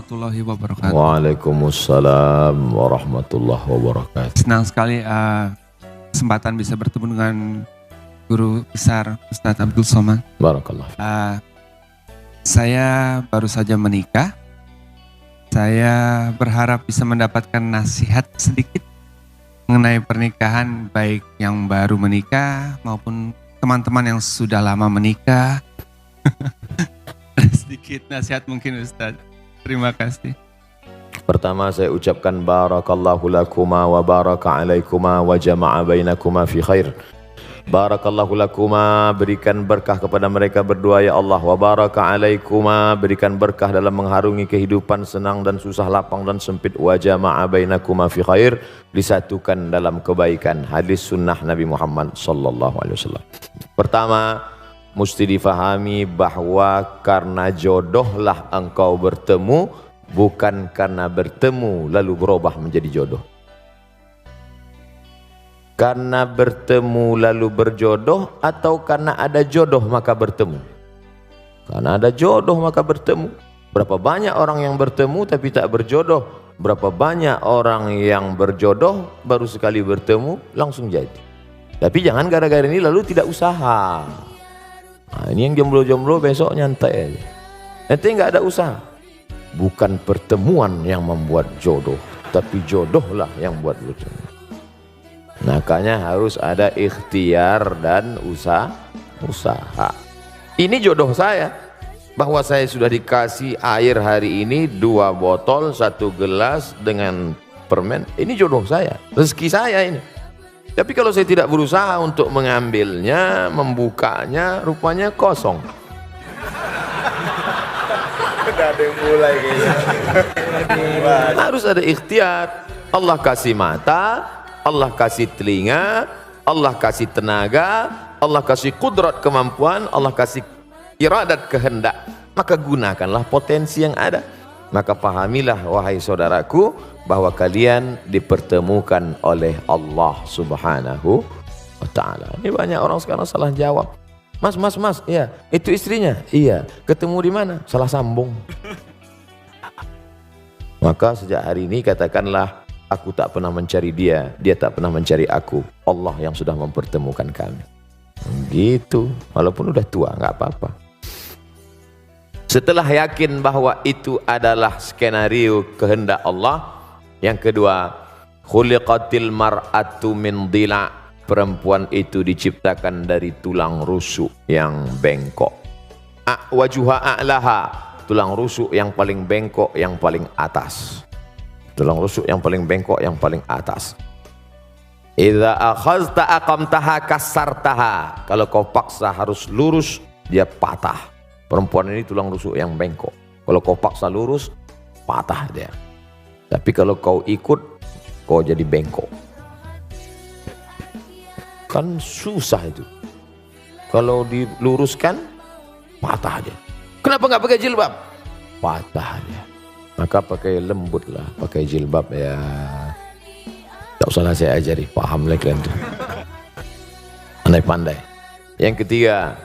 warahmatullahi wabarakatuh. Waalaikumsalam warahmatullahi wabarakatuh. Senang sekali kesempatan bisa bertemu dengan guru besar Ustadz Abdul Somad. Barakallah. Saya baru saja menikah. Saya berharap bisa mendapatkan nasihat sedikit mengenai pernikahan, baik yang baru menikah maupun teman-teman yang sudah lama menikah. Sedikit nasihat mungkin Ustadz. Terima kasih. Pertama saya ucapkan barakallahu lakuma wa baraka alaikuma wa jama'a bainakuma fi khair. Barakallahu lakuma, berikan berkah kepada mereka berdua ya Allah. Wa baraka alaikuma, berikan berkah dalam mengharungi kehidupan senang dan susah, lapang dan sempit. Wa jama'a bainakuma fi khair, disatukan dalam kebaikan. Hadis sunnah Nabi Muhammad sallallahu alaihi wasallam. Pertama, mesti difahami bahwa karena jodohlah engkau bertemu, bukan karena bertemu lalu berubah menjadi jodoh. Karena bertemu lalu berjodoh, atau karena ada jodoh maka bertemu? Karena ada jodoh maka bertemu. Berapa banyak orang yang bertemu tapi tak berjodoh? Berapa banyak orang yang berjodoh baru sekali bertemu langsung jadi? Tapi jangan gara-gara ini lalu tidak usaha. Nah, ini yang jomblo-jomblo besok nyantai aja. Nanti nggak ada usaha. Bukan pertemuan yang membuat jodoh, tapi jodohlah yang buat bertemu. Makanya harus ada ikhtiar dan usaha. Ini jodoh saya, bahwa saya sudah dikasih air hari ini 2 botol 1 gelas dengan permen. Ini jodoh saya, rezeki saya ini. Tapi kalau saya tidak berusaha untuk mengambilnya, membukanya, rupanya kosong. Udah ada yang mulai kayaknya. Harus ada ikhtiar. Allah kasih mata, Allah kasih telinga, Allah kasih tenaga, Allah kasih kudrat kemampuan, Allah kasih iradat kehendak. Maka gunakanlah potensi yang ada. Maka pahamilah wahai saudaraku, bahwa kalian dipertemukan oleh Allah subhanahu wa ta'ala. Ini banyak orang sekarang salah jawab. Mas, iya, itu istrinya? Iya. Ketemu di mana? Salah sambung. Maka sejak hari ini katakanlah, aku tak pernah mencari dia, dia tak pernah mencari aku. Allah yang sudah mempertemukan kami. Gitu, walaupun udah tua, nggak apa-apa. Setelah yakin bahwa itu adalah skenario kehendak Allah, yang kedua, khuliqatil mar'atu min dhila', perempuan itu diciptakan dari tulang rusuk yang bengkok. Wajuha a'laha, tulang rusuk yang paling bengkok, yang paling atas. Tulang rusuk yang paling bengkok, yang paling atas. Idza akhazta aqamtaha kasartaha, kalau kau paksa harus lurus, dia patah. Perempuan ini tulang rusuk yang bengkok. Kalau kau paksa lurus, patah dia. Tapi kalau kau ikut, kau jadi bengkok. Kan susah itu. Kalau diluruskan, patah dia. Kenapa nggak pakai jilbab? Patah dia. Maka pakai lembut lah, pakai jilbab ya. Tak usahlah saya ajari, paham lah kalian tuh. Pandai-pandai. Yang ketiga,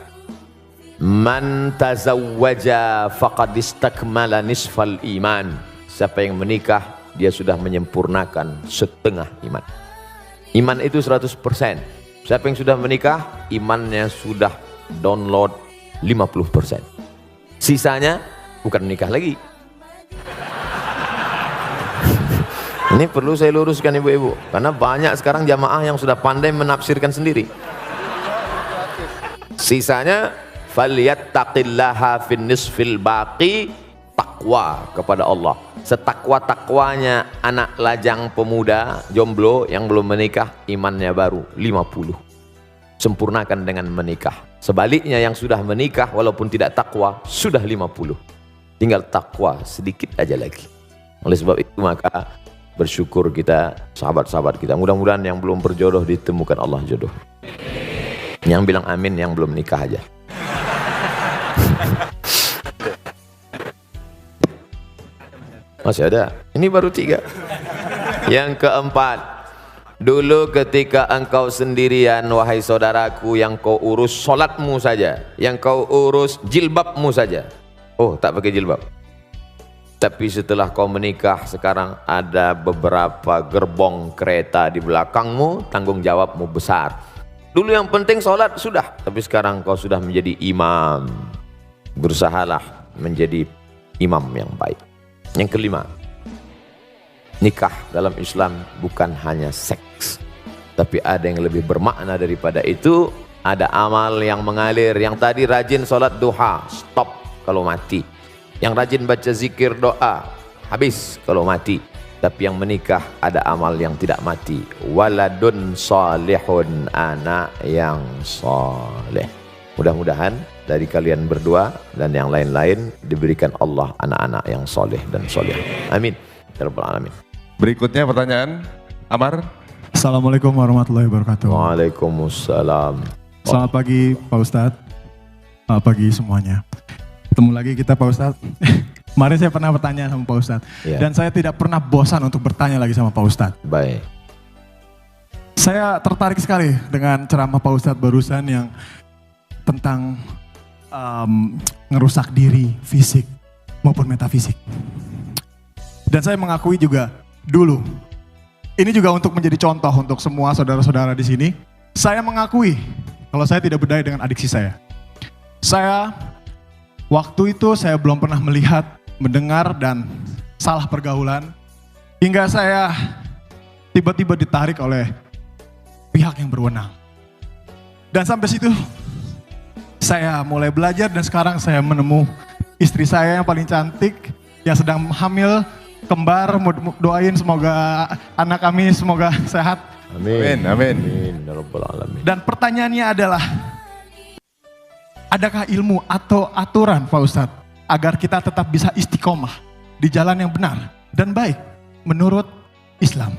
man tazawwaja faqad istakmala nisfal iman. Siapa yang menikah, dia sudah menyempurnakan setengah iman. Iman itu 100%. Siapa yang sudah menikah, imannya sudah download 50%. Sisanya bukan menikah lagi. Ini perlu saya luruskan ibu-ibu, karena banyak sekarang jamaah yang sudah pandai menafsirkan sendiri. Sisanya falyattaqillaha fin nisfil baqi, takwa kepada Allah. Setakwa-takwanya anak lajang pemuda jomblo yang belum menikah, imannya baru 50. Sempurnakan dengan menikah. Sebaliknya yang sudah menikah walaupun tidak takwa sudah 50. Tinggal takwa sedikit aja lagi. Oleh sebab itu maka bersyukur kita, sahabat-sahabat kita. Mudah-mudahan yang belum berjodoh ditemukan Allah jodoh. Yang bilang amin yang belum nikah aja. Masih ada. Ini baru 3. Yang keempat, dulu ketika engkau sendirian, wahai saudaraku, yang kau urus solatmu saja, yang kau urus jilbabmu saja. Oh, tak pakai jilbab. Tapi setelah kau menikah, sekarang ada beberapa gerbong kereta di belakangmu, tanggung jawabmu besar. Dulu yang penting sholat sudah, tapi sekarang kau sudah menjadi imam. Berusahalah menjadi imam yang baik. Yang kelima, nikah dalam Islam bukan hanya seks, tapi ada yang lebih bermakna daripada itu. Ada amal yang mengalir. Yang tadi rajin sholat duha, stop kalau mati. Yang rajin baca zikir doa, habis kalau mati. Tapi yang menikah ada amal yang tidak mati. Waladun salihun, anak yang soleh. Mudah-mudahan dari kalian berdua dan yang lain-lain diberikan Allah anak-anak yang soleh dan soleh. Amin ya rabbal alamin. Berikutnya pertanyaan Amar. Assalamualaikum warahmatullahi wabarakatuh. Waalaikumsalam. Selamat pagi Pak Ustadz. Selamat pagi semuanya. Ketemu lagi kita Pak Ustadz. Kemarin saya pernah bertanya sama Pak Ustadz. Ya. Dan saya tidak pernah bosan untuk bertanya lagi sama Pak Ustadz. Baik. Saya tertarik sekali dengan ceramah Pak Ustadz barusan yang tentang ngerusak diri fisik maupun metafisik. Dan saya mengakui juga dulu, ini juga untuk menjadi contoh untuk semua saudara-saudara di sini. Saya mengakui kalau saya tidak berdaya dengan adiksi saya. Waktu itu saya belum pernah melihat, mendengar, dan salah pergaulan. Hingga saya tiba-tiba ditarik oleh pihak yang berwenang. Dan sampai situ saya mulai belajar dan sekarang saya menemu istri saya yang paling cantik, yang sedang hamil, kembar. Doain semoga anak kami semoga sehat. Amin. Amin. Amin ya rabbal alamin. Dan pertanyaannya adalah, adakah ilmu atau aturan Pak Ustadz agar kita tetap bisa istiqomah di jalan yang benar dan baik menurut Islam?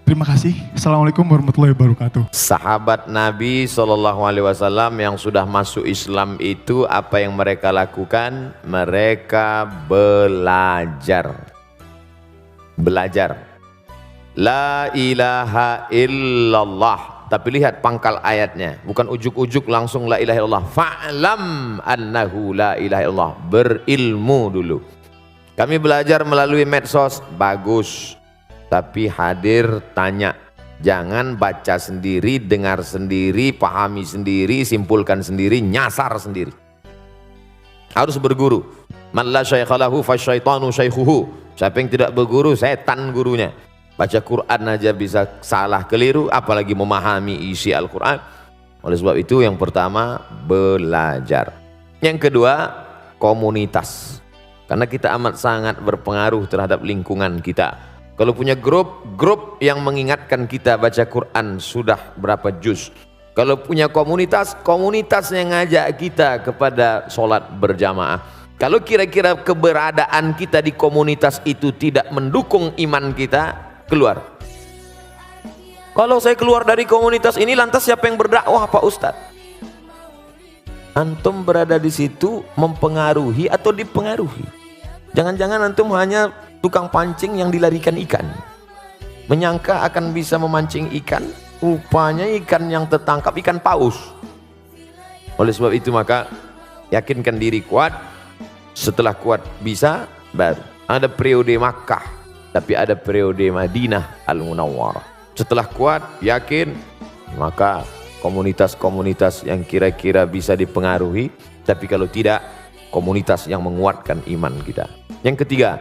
Terima kasih. Assalamualaikum warahmatullahi wabarakatuh. Sahabat Nabi SAW yang sudah masuk Islam itu apa yang mereka lakukan? Mereka belajar. La ilaha illallah. Tapi lihat pangkal ayatnya, bukan ujuk-ujuk langsung la ilaha illallah. Fa'lam annahu la ilaha illallah. Berilmu dulu. Kami belajar melalui medsos, bagus. Tapi hadir tanya. Jangan baca sendiri, dengar sendiri, pahami sendiri, simpulkan sendiri, nyasar sendiri. Harus berguru. Man la syaikha lahu fasyaitanu syaikhuhu. Siapa yang tidak berguru, setan gurunya. Baca Quran aja bisa salah keliru, apalagi memahami isi Al-Quran. Oleh sebab itu yang pertama belajar. Yang kedua komunitas. Karena kita amat sangat berpengaruh terhadap lingkungan kita. Kalau punya grup yang mengingatkan kita baca Quran sudah berapa juz. Kalau punya komunitas yang ngajak kita kepada sholat berjamaah. Kalau kira-kira keberadaan kita di komunitas itu tidak mendukung iman kita, keluar. Kalau saya keluar dari komunitas ini, lantas siapa yang berdakwah Pak Ustadz? Antum berada di situ mempengaruhi atau dipengaruhi? Jangan-jangan antum hanya tukang pancing yang dilarikan ikan. Menyangka akan bisa memancing ikan, rupanya ikan yang tertangkap ikan paus. Oleh sebab itu maka yakinkan diri kuat. Setelah kuat bisa, baru ada periode Makkah, tapi ada periode Madinah Al-Munawwarah. Setelah kuat, yakin, maka komunitas-komunitas yang kira-kira bisa dipengaruhi, tapi kalau tidak, komunitas yang menguatkan iman kita. Yang ketiga,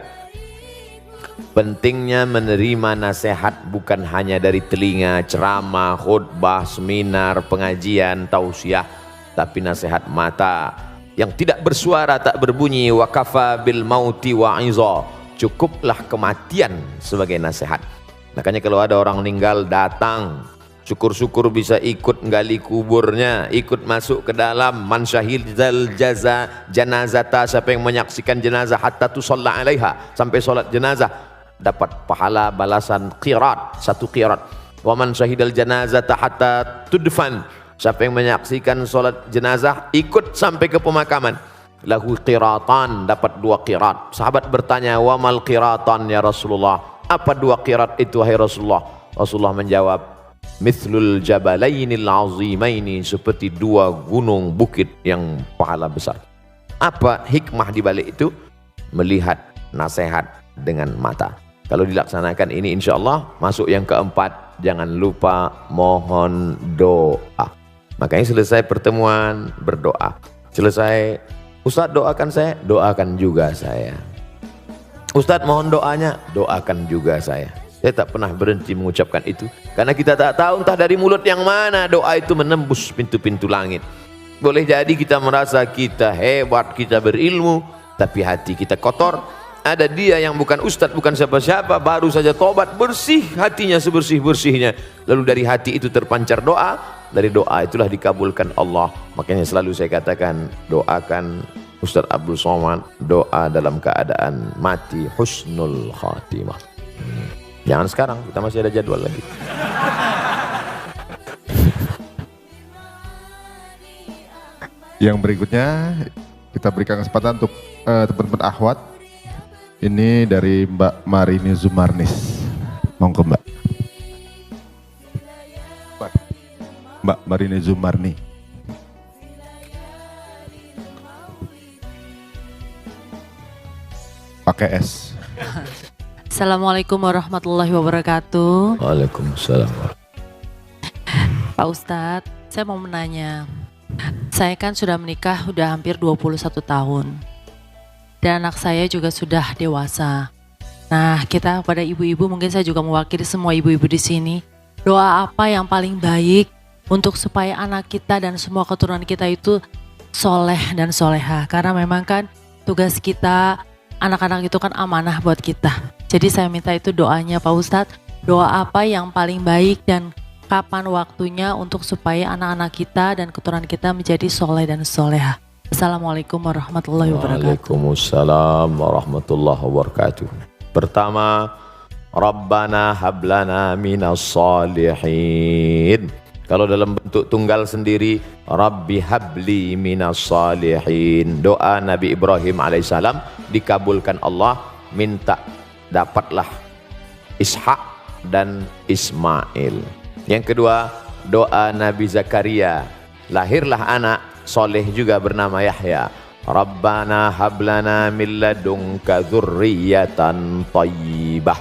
pentingnya menerima nasihat bukan hanya dari telinga, ceramah, khutbah, seminar, pengajian, tausiah, tapi nasihat mata yang tidak bersuara, tak berbunyi. Wa kafa bil mauti wa'iza. Cukuplah kematian sebagai nasihat. Makanya kalau ada orang meninggal, datang, syukur-syukur bisa ikut gali kuburnya, ikut masuk ke dalam. Man syahidal janazata, siapa yang menyaksikan jenazah hatta tusalla alaiha, sampai solat jenazah, dapat pahala balasan qirat, 1 qirat. Wa man syahidal janazata hatta tudfan, siapa yang menyaksikan solat jenazah ikut sampai ke pemakaman, lahu qiratan, dapat 2 qirat. Sahabat bertanya, wa mal qiratan ya Rasulullah, apa 2 qirat itu wahai Rasulullah? Rasulullah menjawab, mithlul jabalainil azimaini, seperti 2 gunung bukit yang pahala besar. Apa hikmah di balik itu? Melihat nasihat dengan mata. Kalau dilaksanakan ini insya Allah masuk yang keempat, jangan lupa mohon doa. Makanya selesai pertemuan berdoa. Selesai, Ustadz doakan saya, doakan juga saya. Ustadz mohon doanya, doakan juga saya. Saya tak pernah berhenti mengucapkan itu. Karena kita tak tahu entah dari mulut yang mana doa itu menembus pintu-pintu langit. Boleh jadi kita merasa kita hebat, kita berilmu, tapi hati kita kotor. Ada dia yang bukan ustadz, bukan siapa-siapa, baru saja tobat, bersih hatinya sebersih-bersihnya. Lalu dari hati itu terpancar doa, dari doa itulah dikabulkan Allah. Makanya selalu saya katakan, doakan Ustadz Abdul Somad, doa dalam keadaan mati husnul khatimah. Jangan sekarang, kita masih ada jadwal lagi. Yang berikutnya kita berikan kesempatan untuk teman-teman akhwat. Ini dari Mbak Marini Zumarnis. Monggo Mbak. Mbak Marini Zumarni. Pakai S. Assalamualaikum warahmatullahi wabarakatuh. Waalaikumsalam. Pak Ustadz, saya mau menanya. Saya kan sudah menikah udah hampir 21 tahun. Dan anak saya juga sudah dewasa. Nah, kita pada ibu-ibu, mungkin saya juga mewakili semua ibu-ibu di sini. Doa apa yang paling baik untuk supaya anak kita dan semua keturunan kita itu soleh dan soleha. Karena memang kan tugas kita, anak-anak itu kan amanah buat kita. Jadi saya minta itu doanya Pak Ustadz. Doa apa yang paling baik dan kapan waktunya untuk supaya anak-anak kita dan keturunan kita menjadi soleh dan soleha. Assalamualaikum warahmatullahi wabarakatuh. Waalaikumsalam warahmatullahi wabarakatuh. Pertama, Rabbana hablana minas salihin. Kalau dalam bentuk tunggal sendiri, Rabbi habli minas salihin. Doa Nabi Ibrahim alaihissalam dikabulkan Allah, minta dapatlah Ishak dan Ismail. Yang kedua, doa Nabi Zakaria, lahirlah anak soleh juga bernama Yahya. Rabbana hablana min ladunka dzurriyyatan thayyibah.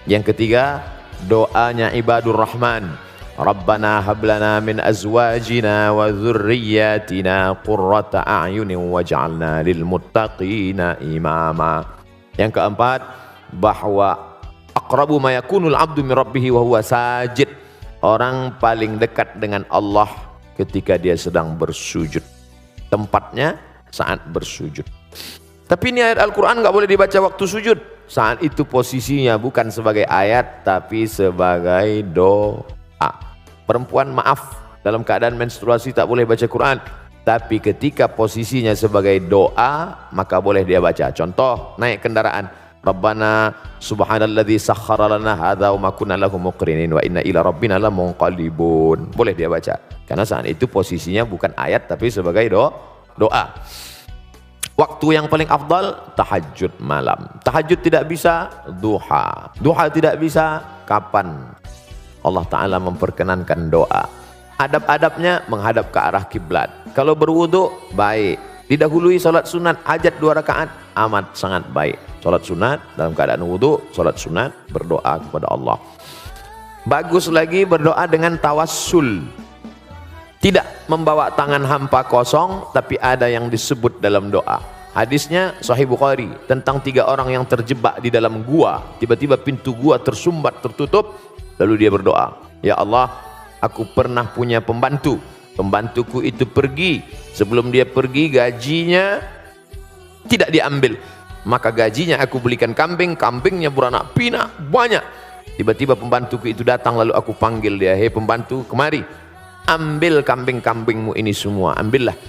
Yang ketiga, doanya Ibadur Rahman. Rabbana hablana min azwajina wa dzurriyyatina qurrata a'yunin waj'alna lil muttaqina imama. Yang keempat, bahwa aqrabu ma yakunul 'abdu min rabbih wa huwa sajid. Orang paling dekat dengan Allah ketika dia sedang bersujud. Tempatnya saat bersujud. Tapi ini ayat Al-Quran nggak boleh dibaca waktu sujud. Saat itu posisinya bukan sebagai ayat, tapi sebagai doa. Perempuan maaf, dalam keadaan menstruasi tak boleh baca Quran. Tapi ketika posisinya sebagai doa, maka boleh dia baca. Contoh, naik kendaraan. Rabbana subhanalladzi sakhkhara lana hadza wa ma kunna lahu muqrinin wa inna ila rabbina lamunqalibun. Boleh dia baca. Karena saat itu posisinya bukan ayat tapi sebagai doa. Waktu yang paling afdal tahajud malam. Tahajud tidak bisa, duha. Duha tidak bisa, kapan Allah Ta'ala memperkenankan doa. Adab-adabnya menghadap ke arah kiblat. Kalau berwudu, baik. Didahului salat sunat, hajat 2 rakaat, amat sangat baik. Salat sunat dalam keadaan wudu, salat sunat berdoa kepada Allah. Bagus lagi berdoa dengan tawassul. Tidak membawa tangan hampa kosong, tapi ada yang disebut dalam doa. Hadisnya Sahih Bukhari tentang 3 orang yang terjebak di dalam gua. Tiba-tiba pintu gua tersumbat, tertutup. Lalu dia berdoa, ya Allah, aku pernah punya pembantu. Pembantuku itu pergi. Sebelum dia pergi, gajinya tidak diambil. Maka gajinya aku belikan kambing, kambingnya beranak pinak banyak. Tiba-tiba pembantuku itu datang, lalu aku panggil dia, hei pembantu, kemari, ambil kambing-kambingmu ini semua, ambillah.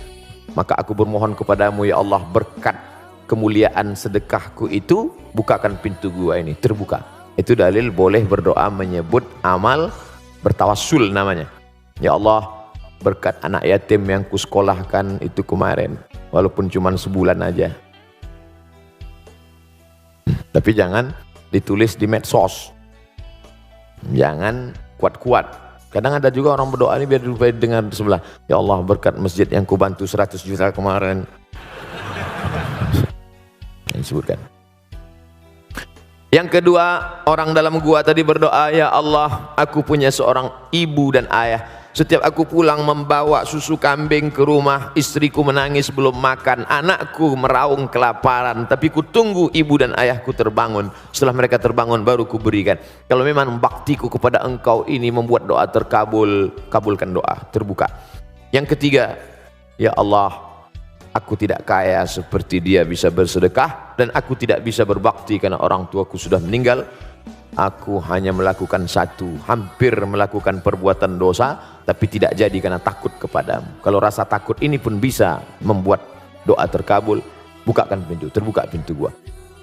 Maka aku bermohon kepadamu, ya Allah, berkat kemuliaan sedekahku itu, bukakan pintu gua ini, terbuka. Itu dalil boleh berdoa menyebut amal bertawassul namanya. Ya Allah, berkat anak yatim yang kusekolahkan itu kemarin, walaupun cuma sebulan aja. Tapi jangan ditulis di medsos. Jangan kuat-kuat. Kadang ada juga orang berdoa ini biar dilupai dengan sebelah. Ya Allah, berkat masjid yang kubantu 100 juta kemarin. Yang disebutkan. Yang kedua, orang dalam gua tadi berdoa, ya Allah, aku punya seorang ibu dan ayah. Setiap aku pulang membawa susu kambing ke rumah, istriku menangis belum makan, anakku meraung kelaparan, tapi ku tunggu ibu dan ayahku terbangun. Setelah mereka terbangun baru ku berikan. Kalau memang baktiku kepada engkau ini membuat doa terkabul, kabulkan doa, terbuka. Yang ketiga, ya Allah, aku tidak kaya seperti dia bisa bersedekah, dan aku tidak bisa berbakti karena orang tuaku sudah meninggal. Aku hanya melakukan satu, hampir melakukan perbuatan dosa, tapi tidak jadi karena takut kepadamu. Kalau rasa takut ini pun bisa membuat doa terkabul, bukakan pintu, terbuka pintu gua.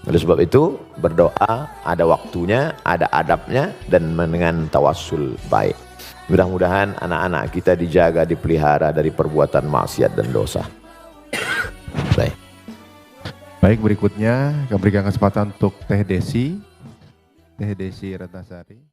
Oleh sebab itu, berdoa ada waktunya, ada adabnya, dan dengan tawassul baik. Mudah-mudahan anak-anak kita dijaga, dipelihara dari perbuatan maksiat dan dosa. Baik. Baik, berikutnya kami berikan kesempatan untuk Teh Desi Ratnasari.